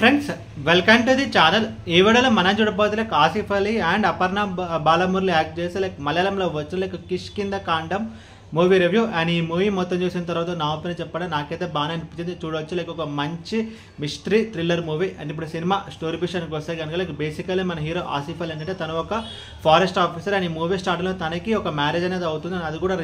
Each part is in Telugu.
Friends welcome to the channel. ఈ వీడియోలో మనం చూడబోతే ఆసిఫ్ అలీ అండ్ అపర్ణ బాలమురళి యాక్ట్ చేసి మలయాళంలో వచ్చు కిష్కింద కాండం మూవీ రివ్యూ. అండ్ ఈ మూవీ మొత్తం చూసిన తర్వాత నా ఒపీనియన్ చెప్పడం నాకైతే బాగానే అనిపించింది. చూడవచ్చు ఒక మంచి మిస్టరీ థ్రిల్లర్ మూవీ. అండ్ ఇప్పుడు సినిమా స్టోరీ విషయానికి వస్తే కనుక బేసికలీ మన హీరో ఆసిఫ్ అలీ ఏంటంటే తను ఒక ఫారెస్ట్ ఆఫీసర్. అండ్ ఈ మూవీ స్టార్ట్లో తనకి ఒక మ్యారేజ్ అనేది అవుతుంది. అది కూడా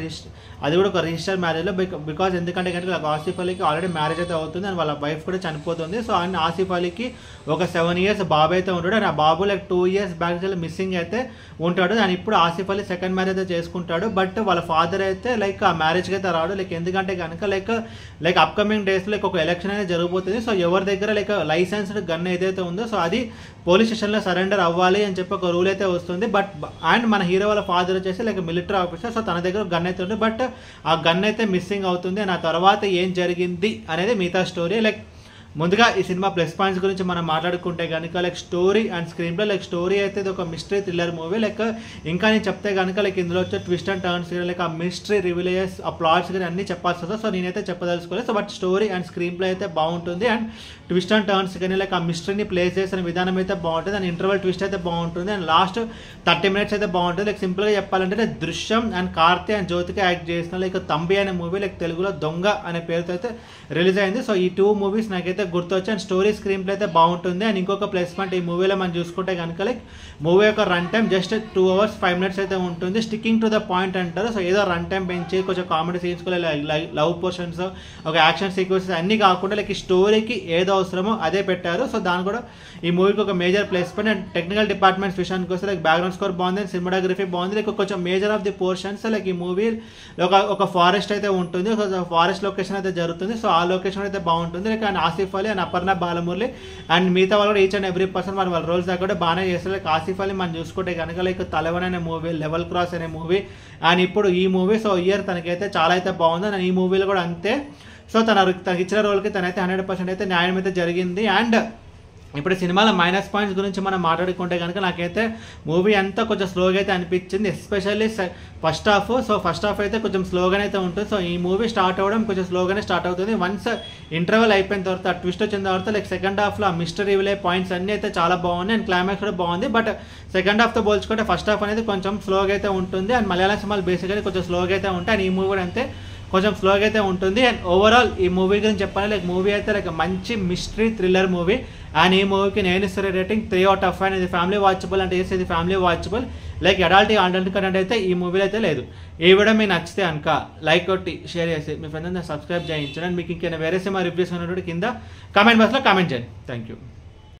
ఒక రిజిస్టర్ మ్యారేజ్లో బికాజ్ ఎందుకంటే కనుక ఆసిఫ్ అలీకి ఆల్రెడీ మ్యారేజ్ అయితే అవుతుంది అండ్ వాళ్ళ వైఫ్ కూడా చనిపోతుంది. సో అండ్ ఆసిఫ్ అలీకి ఒక 7 years బాబు అయితే ఉంటాడు. అండ్ ఆ బాబు 2 years బ్యాక్ మిస్సింగ్ అయితే ఉంటాడు. అండ్ ఇప్పుడు ఆసిఫ్ అలీ సెకండ్ మ్యారేజ్ అయితే చేసుకుంటాడు. బట్ వాళ్ళ ఫాదర్ అయితే ఆ మ్యారేజ్కి అయితే రాడు. ఎందుకంటే కనుక అప్కమింగ్ డేస్లో ఒక ఎలక్షన్ అనేది జరగబోతుంది. సో ఎవరి దగ్గర లైసెన్స్డ్ గన్ ఏదైతే ఉందో సో అది పోలీస్ స్టేషన్లో సరెండర్ అవ్వాలి అని చెప్పి ఒక రూల్ అయితే వస్తుంది. బట్ అండ్ మన హీరో వాళ్ళ ఫాదర్ వచ్చేసి మిలిటరీ ఆఫీసర్. సో తన దగ్గర గన్ అయితే ఉంది. బట్ ఆ గన్ అయితే మిస్సింగ్ అవుతుంది. అండ్ ఆ తర్వాత ఏం జరిగింది అనేది మిగతా స్టోరీ. ముందుగా ఈ సినిమా ప్లస్ పాయింట్స్ గురించి మనం మాట్లాడుకుంటే కనుక story and screen play story అయితే ఇది ఒక మిస్టరీ థ్రిల్లర్ మూవీ. ఇంకా నేను చెప్తే కనుక ఇందులో వచ్చే ట్విస్ట్ అండ్ టర్న్స్ ఆ మిస్టరీ రివిలేయర్స్ ఆ ప్లాట్స్ కానీ అన్ని చెప్పాల్సి వస్తుంది. సో నేనైతే చెప్పదలుచుకోలేదు. So but story and screenplay అయితే బాగుంటుంది. అండ్ ట్విస్ట్ అండ్ టర్న్స్ కానీ ఆ మిస్టరీని ప్లేస్ చేసిన విధానం అయితే బాగుంటుంది. అండ్ ఇంటర్వల్ ట్విస్ట్ అయితే బాగుంటుంది. అండ్ లాస్ట్ 30 minutes అయితే బాగుంటుంది. సింపుల్గా చెప్పాలంటే Drishyam and Karthi and Jyothika act చేసిన తంబి అనే మూవీ తెలుగులో దొంగ అనే పేరుతో అయితే రిలీజ్ అయింది. సో ఈ 2 movies నాకైతే గుర్తొచ్చి అండ్ స్టోరీ స్క్రీన్ ప్లే అయితే బాగుంటుంది. అండ్ ఇంకొక ప్లస్ పాయింట్ ఈ మూవీలో మనం చూసుకుంటే కనుక మూవీ యొక్క run time just 2 hours 5 minutes అయితే ఉంటుంది. స్టిక్కింగ్ టు ద పాయింట్ అంటారు. సో ఏదో రన్ టైం పెంచి కొంచెం కామెడీ సీన్స్ లవ్ పోర్షన్స్ ఒక యాక్షన్ సీక్వెన్సెస్ అన్నీ కాకుండా ఈ స్టోరీకి ఏదో అవసరమో అదే పెట్టారు. సో దాని కూడా ఈ మూవీకి ఒక major plus point. And technical departments విషయానికి వస్తే బ్యాక్గ్రౌండ్ స్కోర్ బాగుంది. సినిమాటోగ్రఫీ బాగుంది. కొంచెం మేజర్ ఆఫ్ ది పోర్షన్స్ ఈ మూవీ ఒక ఫారెస్ట్ అయితే ఉంటుంది. ఫారెస్ట్ లొకేషన్ అయితే జరుగుతుంది. సో ఆ లొకేషన్ అయితే బాగుంటుంది. And Asif Ali and Aparna Balamurali and మిగతా వాళ్ళు కూడా ఈచ్ అండ్ ఎవ్రీ పర్సన్ వాళ్ళ రోల్స్ దగ్గర కూడా బాగానే చేస్తారు. ఆసిఫ్ అలీ మనం చూసుకుంటే కనుక తలవన్ అనే మూవీ, లెవెల్ క్రాస్ అనే మూవీ అండ్ ఇప్పుడు ఈ మూవీ. సో ఇయర్ తనకైతే చాలా అయితే బాగుంది. అండ్ ఈ మూవీలో కూడా అంతే. సో తనకి ఇచ్చిన రోల్కి తనైతే 100% అయితే న్యాయం అయితే జరిగింది. అండ్ ఇప్పుడు సినిమాలో మైనస్ పాయింట్స్ గురించి మనం మాట్లాడుకుంటే కనుక నాకైతే మూవీ అంతా కొంచెం స్లోగా అయితే అనిపించింది. Especially first half. So first half అయితే కొంచెం స్లోగానే అయితే ఉంటుంది. సో ఈ మూవీ స్టార్ట్ అవ్వడం కొంచెం స్లోగానే స్టార్ట్ అవుతుంది. వన్స్ ఇంటర్వెల్ అయిపోయిన తర్వాత ట్విస్ట్ వచ్చిన తర్వాత సెకండ్ హాఫ్లో ఆ మిస్టరీ రివిలే పాయింట్స్ అన్నీ అయితే చాలా బాగున్నాయి. అండ్ క్లైమాక్స్ కూడా బాగుంది. బట్ సెకండ్ హాఫ్తో పోల్చుకుంటే ఫస్ట్ హాఫ్ అనేది కొంచెం స్లోగా అయితే ఉంటుంది. అండ్ మలయాళం సినిమాలు బేసిక్గా కొంచెం స్లోగా అయితే ఉంటాయి. అండ్ ఈ మూవీ కూడా అంతే కొంచెం స్లోగా అయితే ఉంటుంది. అండ్ ఓవరాల్ ఈ మూవీ గురించి చెప్పాలి మూవీ అయితే మంచి మిస్టరీ థ్రిల్లర్ మూవీ. అండ్ ఈ మూవీకి నేను ఇస్తున్న రేటింగ్ 3 out of 5. ఇది ఫ్యామిలీ వాచబుల్ అంటే ఇది ఫ్యామిలీ వాచబుల్. అడల్ట్ కంటెంట్ అయితే ఈ మూవీలో అయితే లేదు. ఈ వీడియో మీకు నచ్చితే కనుక లైక్ కొట్టి షేర్ చేసి మీ ఫ్రెండ్స్ సబ్స్క్రైబ్ చేయించండి. అండ్ మీకు ఇంకేమైనా వేరే సినిమా రివ్యూస్ ఉన్నటువంటి కింద కామెంట్ బాక్స్లో కామెంట్ చేయండి. Thank you.